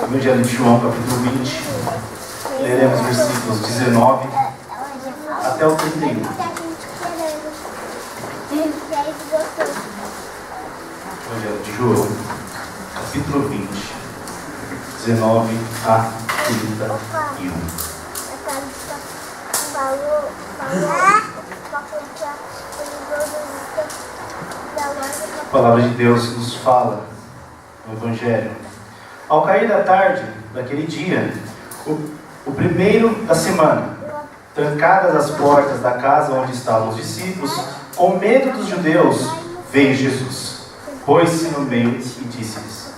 Evangelho de João, capítulo 20, leremos versículos 19 até o 31. Evangelho de João, capítulo 20, 19 a 31. A palavra de Deus nos fala no Evangelho. Ao cair da tarde daquele dia, o primeiro da semana, trancadas as portas da casa onde estavam os discípulos, com medo dos judeus, veio Jesus, pôs-se no meio e disse-lhes: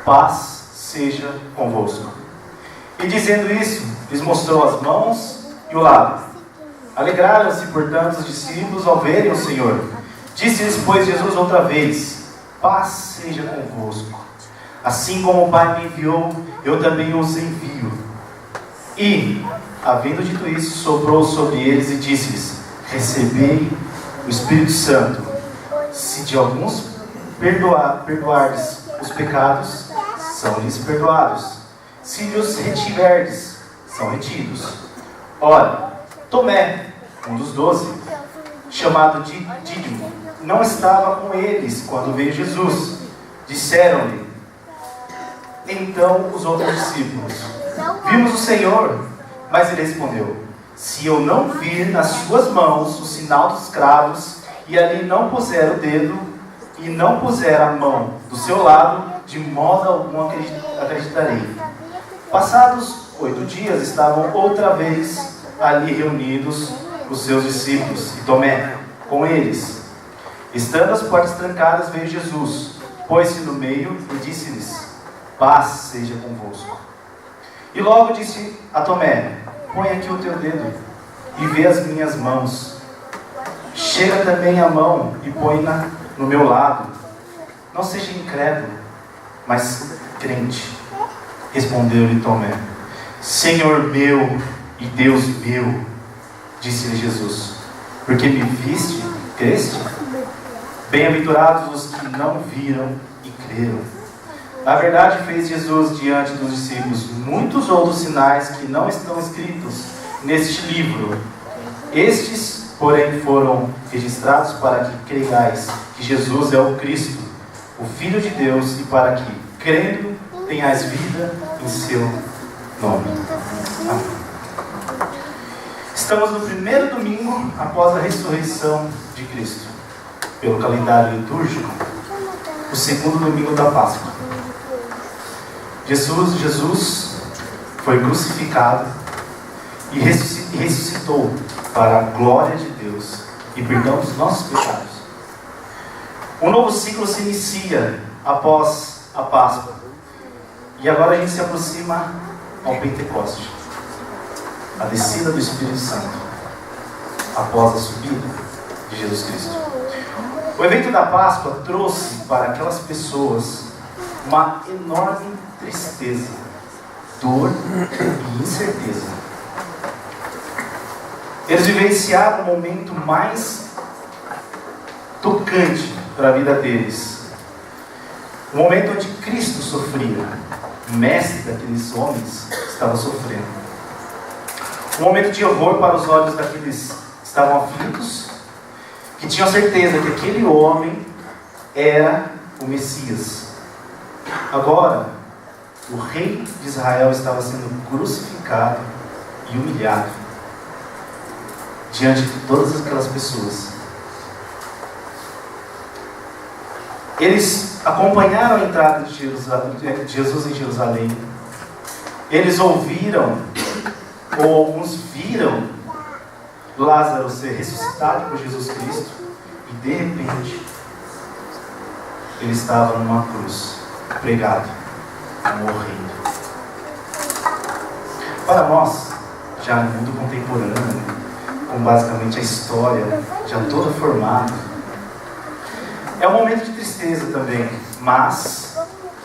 paz seja convosco. E dizendo isso, lhes mostrou as mãos e o lado. Alegraram-se, portanto, os discípulos ao verem o Senhor. Disse-lhes, pois, Jesus outra vez: paz seja convosco. Assim como o Pai me enviou, eu também os envio. E, havendo dito isso, soprou sobre eles e disse-lhes: recebei o Espírito Santo. Se de alguns perdoardes os pecados, são-lhes perdoados. Se lhes retiverdes, são retidos. Ora, Tomé, um dos 12, chamado Dídimo, não estava com eles quando veio Jesus. Disseram-lhe então os outros discípulos: vimos o Senhor. Mas ele respondeu: se eu não vir nas suas mãos o sinal dos cravos, e ali não puser o dedo, e não puser a mão do seu lado, de modo algum acreditarei. Passados 8 dias, estavam outra vez ali reunidos os seus discípulos, e Tomé com eles. Estando as portas trancadas, veio Jesus, pôs-se no meio e disse-lhes: paz seja convosco. E logo disse a Tomé: põe aqui o teu dedo e vê as minhas mãos. Chega também a mão e põe-na no meu lado. Não seja incrédulo, mas crente. Respondeu-lhe Tomé: Senhor meu e Deus meu. Disse-lhe Jesus: porque me viste, creste? Bem-aventurados os que não viram e creram. Na verdade, fez Jesus diante dos discípulos muitos outros sinais que não estão escritos neste livro. Estes, porém, foram registrados para que creiais que Jesus é o Cristo, o Filho de Deus, e para que, crendo, tenhais vida em seu nome. Amém. Estamos no primeiro domingo após a ressurreição de Cristo, pelo calendário litúrgico, o segundo domingo da Páscoa. Jesus foi crucificado e ressuscitou para a glória de Deus e perdão dos nossos pecados. Um novo ciclo se inicia após a Páscoa. E agora a gente se aproxima ao Pentecoste, a descida do Espírito Santo, após a subida de Jesus Cristo. O evento da Páscoa trouxe para aquelas pessoas uma enorme tristeza, dor e incerteza. Eles vivenciaram o momento mais tocante para a vida deles. O momento onde Cristo sofria, o mestre daqueles homens estava sofrendo. Um momento de horror para os olhos daqueles que estavam aflitos, que tinham certeza que aquele homem era o Messias. Agora, o rei de Israel estava sendo crucificado e humilhado diante de todas aquelas pessoas. Eles acompanharam a entrada de Jesus em Jerusalém. Eles ouviram, ou alguns viram, Lázaro ser ressuscitado por Jesus Cristo, e de repente ele estava numa cruz, pregado, morrendo. Para nós, já no mundo contemporâneo, com basicamente a história já toda formada, é um momento de tristeza também, mas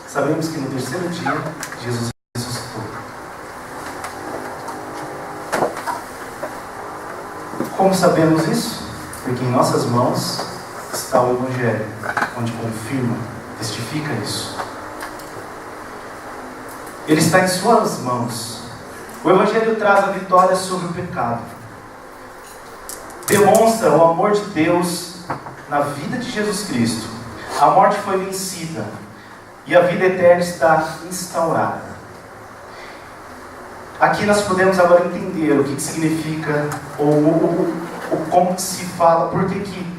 sabemos que no terceiro dia Jesus ressuscitou. Como sabemos isso? Porque em nossas mãos está o Evangelho, onde confirma, testifica isso. Ele está em suas mãos. O Evangelho traz a vitória sobre o pecado. Demonstra o amor de Deus na vida de Jesus Cristo. A morte foi vencida e a vida eterna está instaurada. Aqui nós podemos agora entender o que significa, ou como se fala, por que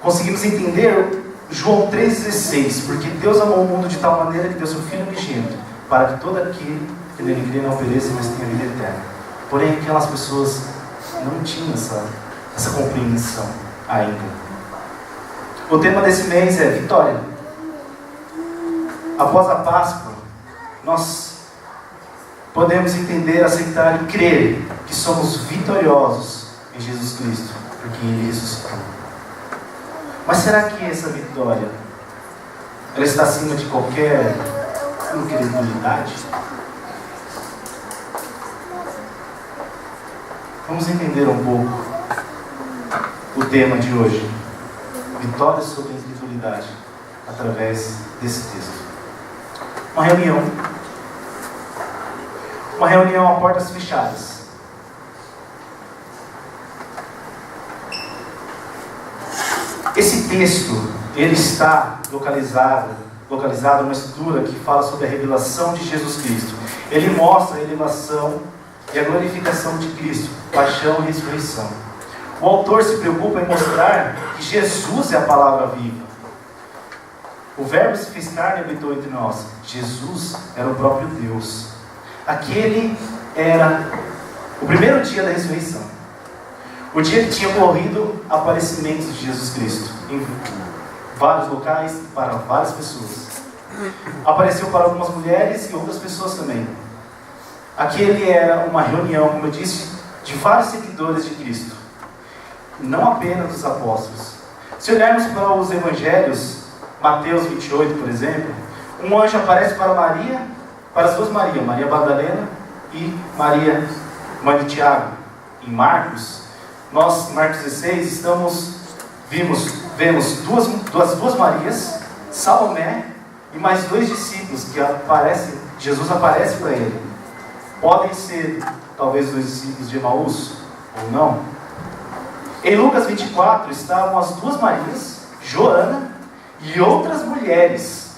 conseguimos entender João 3,16. Porque Deus amou o mundo de tal maneira que deu seu Filho unigênito, para que todo aquele que nele crê não pereça, mas tenha vida eterna. Porém, aquelas pessoas não tinham essa compreensão ainda. O tema desse mês é vitória. Após a Páscoa, nós podemos entender, aceitar e crer que somos vitoriosos em Jesus Cristo, porque Ele ressuscitou. Mas será que essa vitória, ela está acima de qualquer incredulidade? Vamos entender um pouco o tema de hoje. Vitória sobre a incredulidade, através desse texto. Uma reunião a portas fechadas. Esse texto, ele está localizado numa estrutura que fala sobre a revelação de Jesus Cristo. Ele mostra a elevação e a glorificação de Cristo, paixão e ressurreição. O autor se preocupa em mostrar que Jesus é a palavra viva. O Verbo se fez carne e habitou entre nós. Jesus era o próprio Deus. Aquele era o primeiro dia da ressurreição. O dia que tinha ocorrido aparecimentos de Jesus Cristo em vários locais, para várias pessoas. Apareceu para algumas mulheres e outras pessoas também. Aquele era uma reunião, como eu disse, de vários seguidores de Cristo, não apenas dos apóstolos. Se olharmos para os evangelhos, Mateus 28, por exemplo, um anjo aparece para Maria, para as duas Marias, Maria Madalena e Maria, mãe de Tiago. Em Marcos, nós, em Marcos 16, vemos duas Marias, Salomé e mais dois discípulos que aparecem. Jesus aparece para ele. Podem ser, talvez, dois discípulos de Emaús, ou não. Em Lucas 24, estavam as duas Marias, Joana e outras mulheres,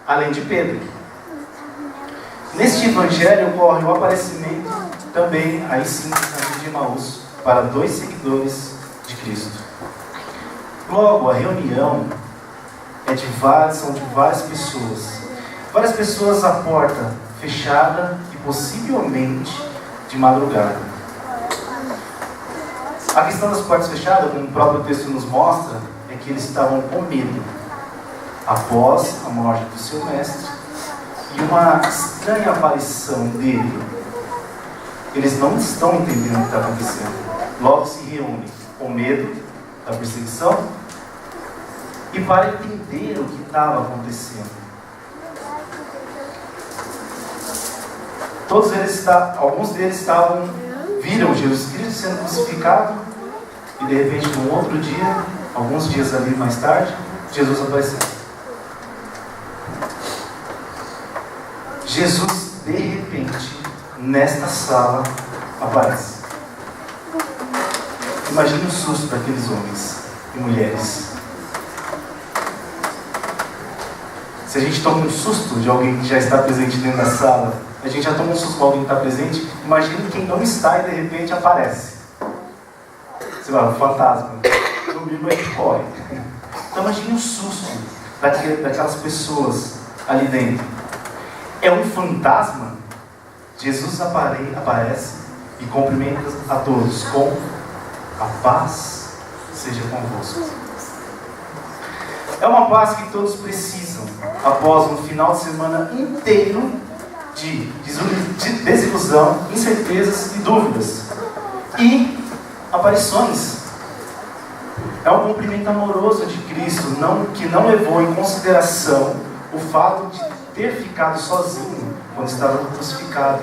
além de Pedro. Neste evangelho ocorre o aparecimento também, aí sim, de Emaús, para dois seguidores de Cristo. Logo, a reunião são de várias pessoas. Várias pessoas à porta fechada e possivelmente de madrugada. A questão das portas fechadas, como o próprio texto nos mostra, é que eles estavam com medo após a morte do seu mestre e uma estranha aparição dele. Eles não estão entendendo o que está acontecendo. Logo se reúnem com medo da perseguição e para entender o que estava acontecendo. Alguns deles viram Jesus Cristo sendo crucificado e de repente, num outro dia, alguns dias ali mais tarde, Jesus apareceu. Jesus, de repente, nesta sala, aparece. Imagine o susto daqueles homens e mulheres. Se a gente toma um susto de alguém que já está presente dentro da sala, a gente já toma um susto com alguém que está presente, imagine quem não está e de repente aparece. Você vai, um fantasma. Comigo a gente corre. Então imagine o susto daquelas pessoas ali dentro. É um fantasma? Jesus aparece e cumprimenta a todos com a paz seja convosco. É uma paz que todos precisam após um final de semana inteiro de desilusão, incertezas e dúvidas e aparições. É um cumprimento amoroso de Cristo, que não levou em consideração o fato de ter ficado sozinho quando estava crucificado.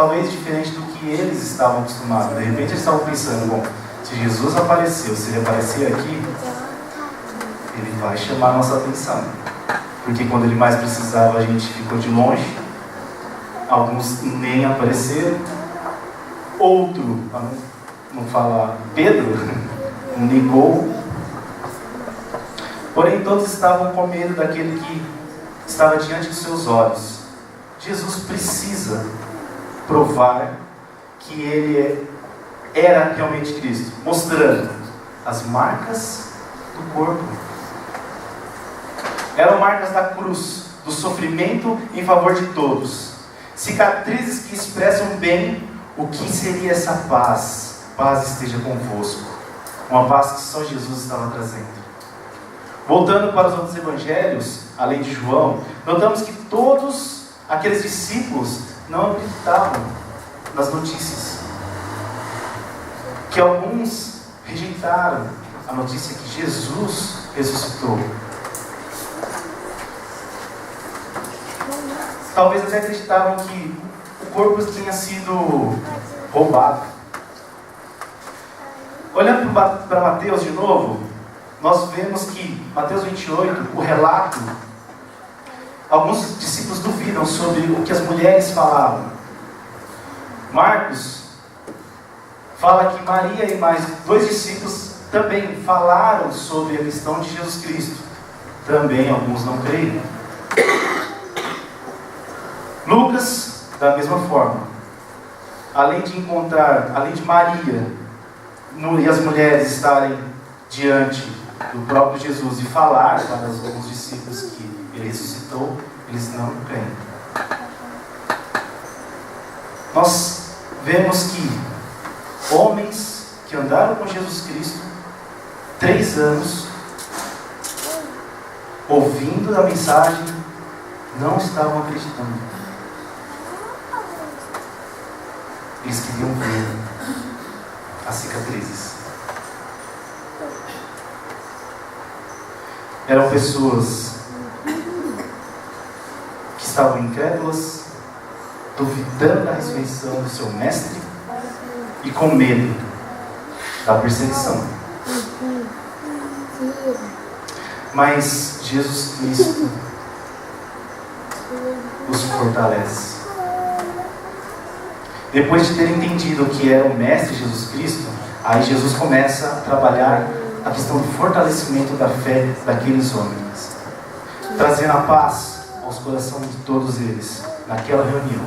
talvez diferente do que eles estavam acostumados. De repente eles estavam pensando, bom, se Jesus apareceu, se ele aparecer aqui, ele vai chamar a nossa atenção. Porque quando ele mais precisava, a gente ficou de longe. Alguns nem apareceram. Outro, para não falar Pedro, negou. Porém, todos estavam com medo daquele que estava diante dos seus olhos. Jesus precisa provar que ele era realmente Cristo, mostrando as marcas do corpo. Eram marcas da cruz, do sofrimento em favor de todos. Cicatrizes que expressam bem o que seria essa paz. Paz esteja convosco. Uma paz que só Jesus estava trazendo. Voltando para os outros evangelhos, além de João, notamos que todos aqueles discípulos não acreditavam nas notícias. Que alguns rejeitaram a notícia que Jesus ressuscitou. Talvez até acreditavam que o corpo tinha sido roubado. Olhando para Mateus de novo, nós vemos que, Mateus 28, o relato, alguns discípulos duvidam sobre o que as mulheres falavam. Marcos fala que Maria e mais 2 discípulos também falaram sobre a questão de Jesus Cristo. Também alguns não creem. Lucas, da mesma forma, além de Maria e as mulheres estarem diante do próprio Jesus e falar para alguns discípulos que ele ressuscitou, eles não creem. Nós vemos que homens que andaram com Jesus Cristo 3 anos, ouvindo a mensagem, não estavam acreditando. Eles queriam ver as cicatrizes. Eram pessoas que estavam incrédulas, duvidando da ressurreição do seu mestre e com medo da perseguição. Mas Jesus Cristo os fortalece. Depois de ter entendido o que era o Mestre Jesus Cristo, aí Jesus começa a trabalhar a questão do fortalecimento da fé daqueles homens, trazendo a paz aos corações de todos eles, naquela reunião.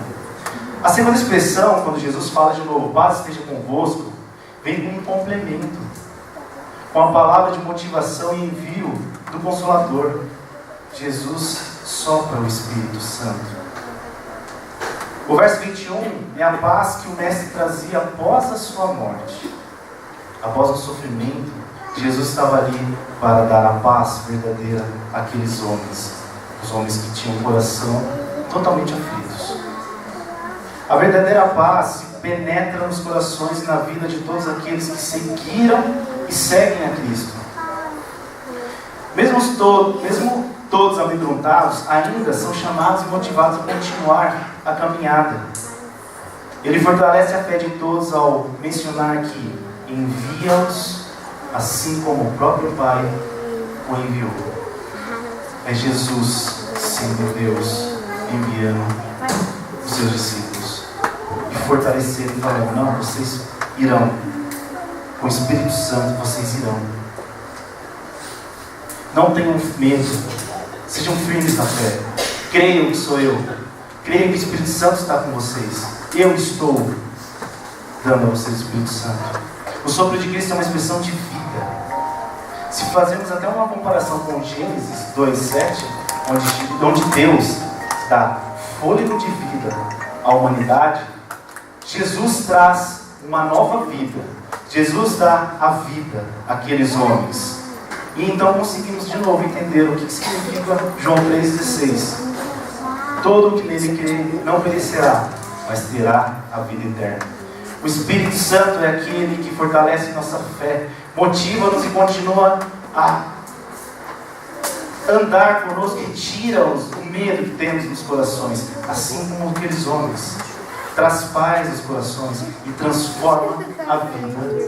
A segunda expressão, quando Jesus fala de novo, paz esteja convosco, vem com um complemento, com a palavra de motivação e envio do Consolador. Jesus sopra o Espírito Santo. O verso 21 é a paz que o Mestre trazia após a sua morte. Após o sofrimento, Jesus estava ali para dar a paz verdadeira àqueles homens. Os homens que tinham o coração totalmente aflitos. A verdadeira paz se penetra nos corações e na vida de todos aqueles que seguiram e seguem a Cristo. Mesmo todos amedrontados, ainda são chamados e motivados a continuar a caminhada. Ele fortalece a fé de todos ao mencionar que envia-os assim como o próprio Pai o enviou. É Jesus, sendo Deus, enviando os seus discípulos e fortalecendo e falando, não, vocês irão, com o Espírito Santo vocês irão. Não tenham medo, sejam firmes na fé, creiam que sou eu, creiam que o Espírito Santo está com vocês. Eu estou dando a vocês o Espírito Santo. O sopro de Cristo é uma expressão de vida. Se fazemos até uma comparação com Gênesis 2:7, onde Deus dá fôlego de vida à humanidade, Jesus traz uma nova vida. Jesus dá a vida àqueles homens. E então conseguimos de novo entender o que significa João 3,16. Todo o que nele crê não perecerá, mas terá a vida eterna. O Espírito Santo é aquele que fortalece nossa fé, motiva-nos e continua a andar conosco e tira o medo que temos nos corações, assim como aqueles homens. traz paz aos corações e transforma a vida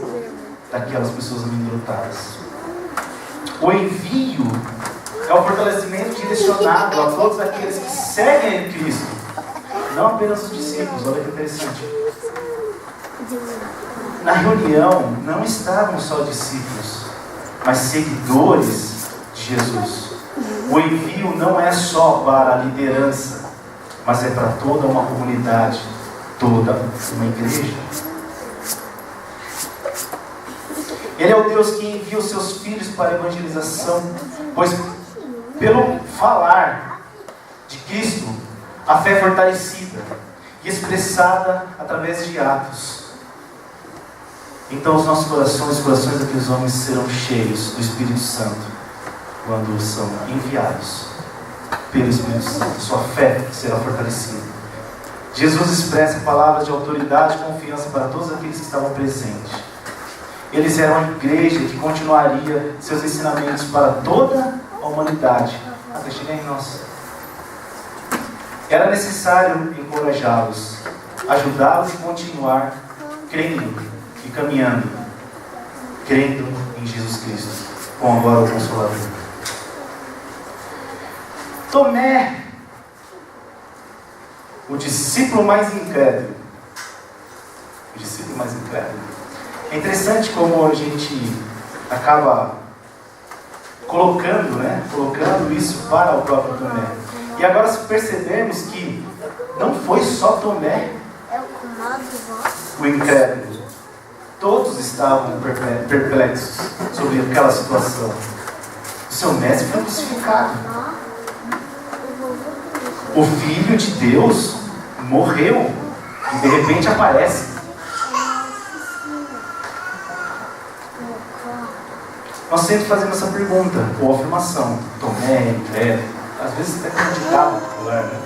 daquelas pessoas amedrontadas. O envio é o fortalecimento direcionado a todos aqueles que seguem a Cristo, não apenas os discípulos. Olha que interessante. Na reunião não estavam só discípulos, mas seguidores de Jesus. O envio não é só para a liderança, mas é para toda uma comunidade, toda uma igreja. Ele é o Deus que envia os seus filhos para a evangelização, pois pelo falar de Cristo, a fé é fortalecida e expressada através de atos. Então os nossos corações, os corações daqueles homens serão cheios do Espírito Santo quando são enviados pelo Espírito Santo. Sua fé será fortalecida. Jesus expressa palavras de autoridade e confiança para todos aqueles que estavam presentes. Eles eram a igreja que continuaria seus ensinamentos para toda a humanidade, até chegar em nós. Era necessário encorajá-los, ajudá-los a continuar crendo e caminhando, crendo em Jesus Cristo, com agora o Consolador. Tomé, o discípulo mais incrédulo. O discípulo mais incrédulo. É interessante como a gente acaba colocando isso para o próprio Tomé. E agora, se percebermos que não foi só Tomé o incrédulo, todos estavam perplexos sobre aquela situação. O seu mestre foi crucificado. O Filho de Deus morreu e de repente aparece. Nós sempre fazemos essa pergunta, ou afirmação: Tomé, incrédulo, às vezes até com um ditado popular, né?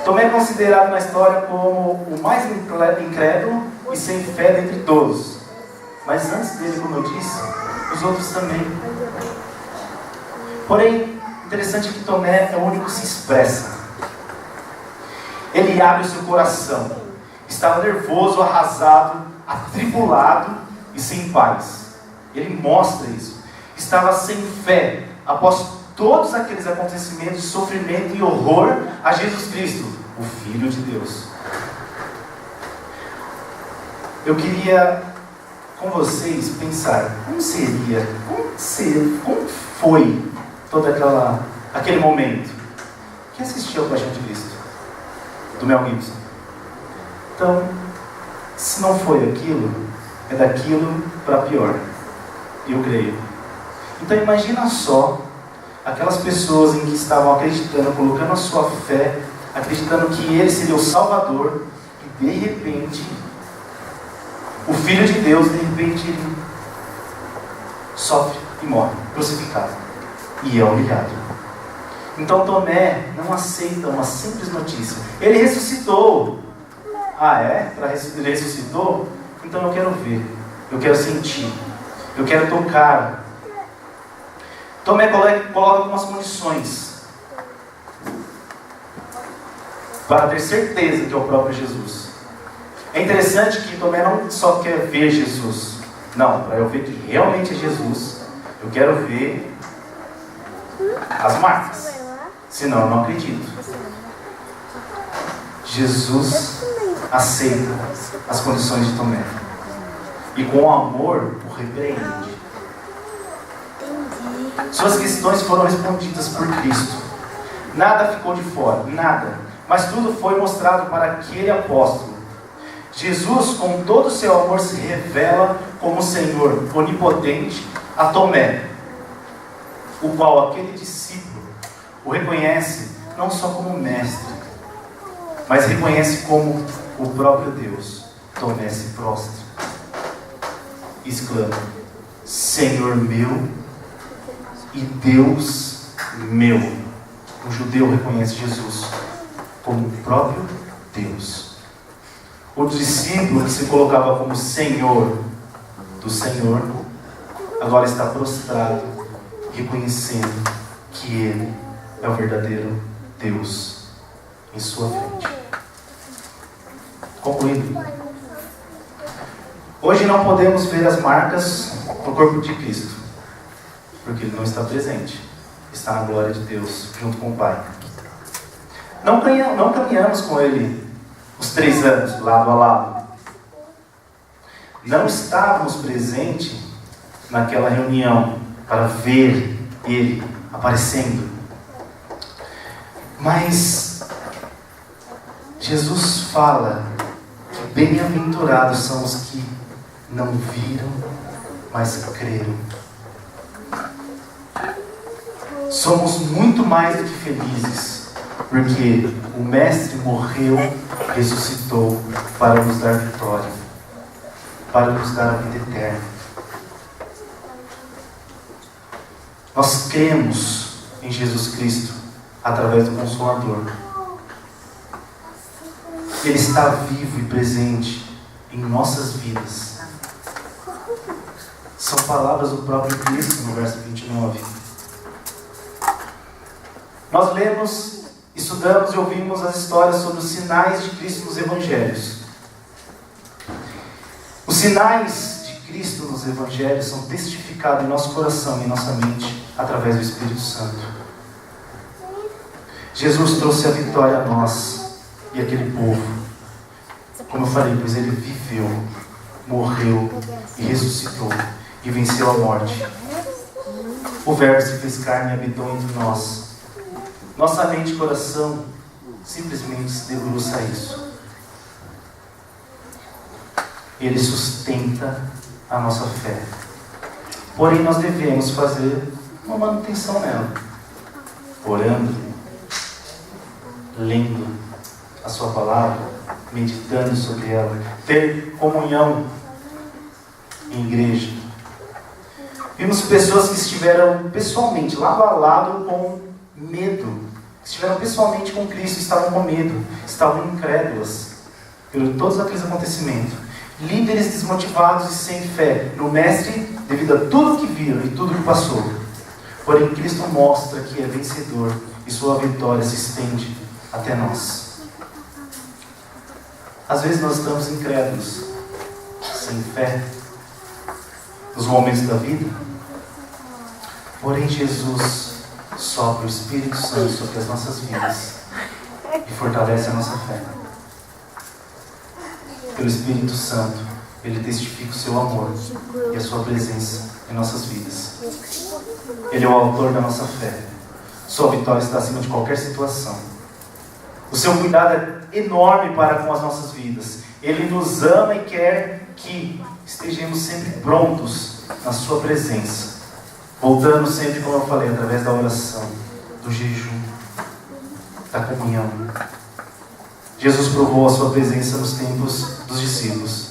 Tomé é considerado na história como o mais incrédulo e sem fé dentre todos. Mas antes dele, como eu disse, os outros também. Porém, interessante é que Tomé é o único que se expressa. Ele abre o seu coração. Estava nervoso, arrasado, atribulado e sem paz. Ele mostra isso. Estava sem fé após todos aqueles acontecimentos de sofrimento e horror a Jesus Cristo, o Filho de Deus. Eu queria com vocês pensar como foi todo aquele momento. Quem assistiu a Paixão de Cristo? Do Mel Gibson. Então, se não foi aquilo, é daquilo para pior. Eu creio. Então imagina só aquelas pessoas em que estavam acreditando, colocando a sua fé, acreditando que ele seria o Salvador, e de repente o Filho de Deus, de repente ele sofre e morre, crucificado, e é humilhado. Então Tomé não aceita uma simples notícia. Ele ressuscitou. Ah, é? Ele ressuscitou? Então eu quero ver, eu quero sentir, eu quero tocar. Tomé coloca algumas condições para ter certeza que é o próprio Jesus. É interessante que Tomé não só quer ver Jesus. Não, para eu ver que realmente é Jesus, eu quero ver as marcas. Senão eu não acredito. Jesus aceita as condições de Tomé. E com amor o repreende. Suas questões foram respondidas por Cristo. Nada ficou de fora, nada. Mas tudo foi mostrado para aquele apóstolo. Jesus, com todo o seu amor, se revela como Senhor onipotente a Tomé, o qual aquele discípulo o reconhece não só como mestre, mas reconhece como o próprio Deus. Tomé se prostra e exclama: Senhor meu e Deus meu. O judeu reconhece Jesus como o próprio Deus. O discípulo que se colocava como Senhor do Senhor, agora está prostrado, reconhecendo que Ele é o verdadeiro Deus em sua frente. Concluindo. Hoje não podemos ver as marcas no corpo de Cristo, porque Ele não está presente. Está na glória de Deus, junto com o Pai. Não caminhamos com Ele os 3 anos, lado a lado. Não estávamos presentes naquela reunião para ver Ele aparecendo. Mas Jesus fala que bem-aventurados são os que não viram, mas creram. Somos muito mais do que felizes, porque o Mestre morreu, ressuscitou para nos dar vitória, para nos dar a vida eterna. Nós cremos em Jesus Cristo através do Consolador. Ele está vivo e presente em nossas vidas. São palavras do próprio Cristo no verso 29. Nós lemos, estudamos e ouvimos as histórias sobre os sinais de Cristo nos Evangelhos. Os sinais de Cristo nos Evangelhos são testificados em nosso coração e em nossa mente através do Espírito Santo. Jesus trouxe a vitória a nós e aquele povo. Como eu falei, pois Ele viveu, morreu e ressuscitou e venceu a morte. O Verbo se fez carne e habitou entre nós. Nossa mente e coração simplesmente se debruça a isso. Ele sustenta a nossa fé. Porém, nós devemos fazer uma manutenção nela. Orando, lendo a sua palavra, meditando sobre ela, ter comunhão em igreja. Vimos pessoas que estiveram pessoalmente, lado a lado, com medo. Estiveram pessoalmente com Cristo, estavam com medo, estavam incrédulas por todos aqueles acontecimentos. Líderes desmotivados e sem fé no Mestre, devido a tudo que viram e tudo que passou. Porém, Cristo mostra que é vencedor e sua vitória se estende até nós. Às vezes nós estamos incrédulos, sem fé, nos momentos da vida. Porém, Jesus sopra o Espírito Santo sobre as nossas vidas e fortalece a nossa fé. Pelo Espírito Santo, Ele testifica o seu amor e a sua presença em nossas vidas. Ele é o autor da nossa fé. Sua vitória está acima de qualquer situação. O seu cuidado é enorme para com as nossas vidas. Ele nos ama e quer que estejamos sempre prontos na sua presença. Voltando sempre, como eu falei, através da oração, do jejum, da comunhão. Jesus provou a sua presença nos tempos dos discípulos.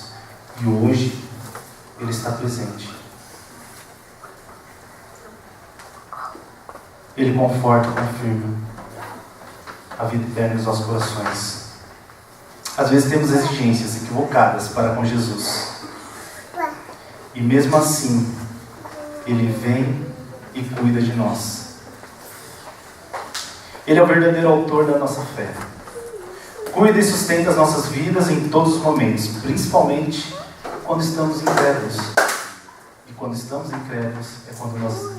E hoje, Ele está presente. Ele conforta e confirma a vida eterna nos nossos corações. Às vezes temos exigências equivocadas para com Jesus. E mesmo assim, Ele vem e cuida de nós. Ele é o verdadeiro autor da nossa fé. Cuida e sustenta as nossas vidas em todos os momentos, principalmente quando estamos incrédulos. E quando estamos incrédulos é quando nós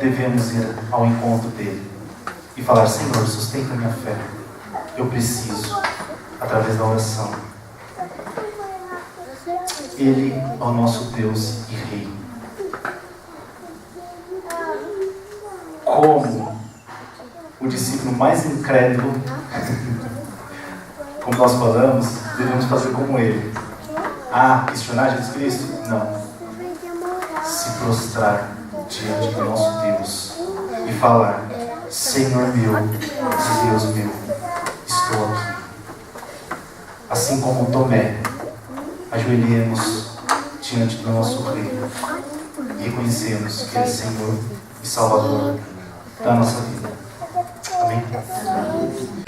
devemos ir ao encontro dele e falar: Senhor, sustenta a minha fé. Eu preciso, através da oração. Ele é o nosso Deus e Rei. Como o discípulo mais incrédulo, como nós falamos, devemos fazer como ele. Questionar Jesus Cristo? Não. Se prostrar diante do nosso Deus e falar: Senhor meu e Deus meu, estou aqui. Assim como Tomé, ajoelhemos diante do nosso Rei e reconhecemos que Ele é Senhor e Salvador da nossa vida. Amém?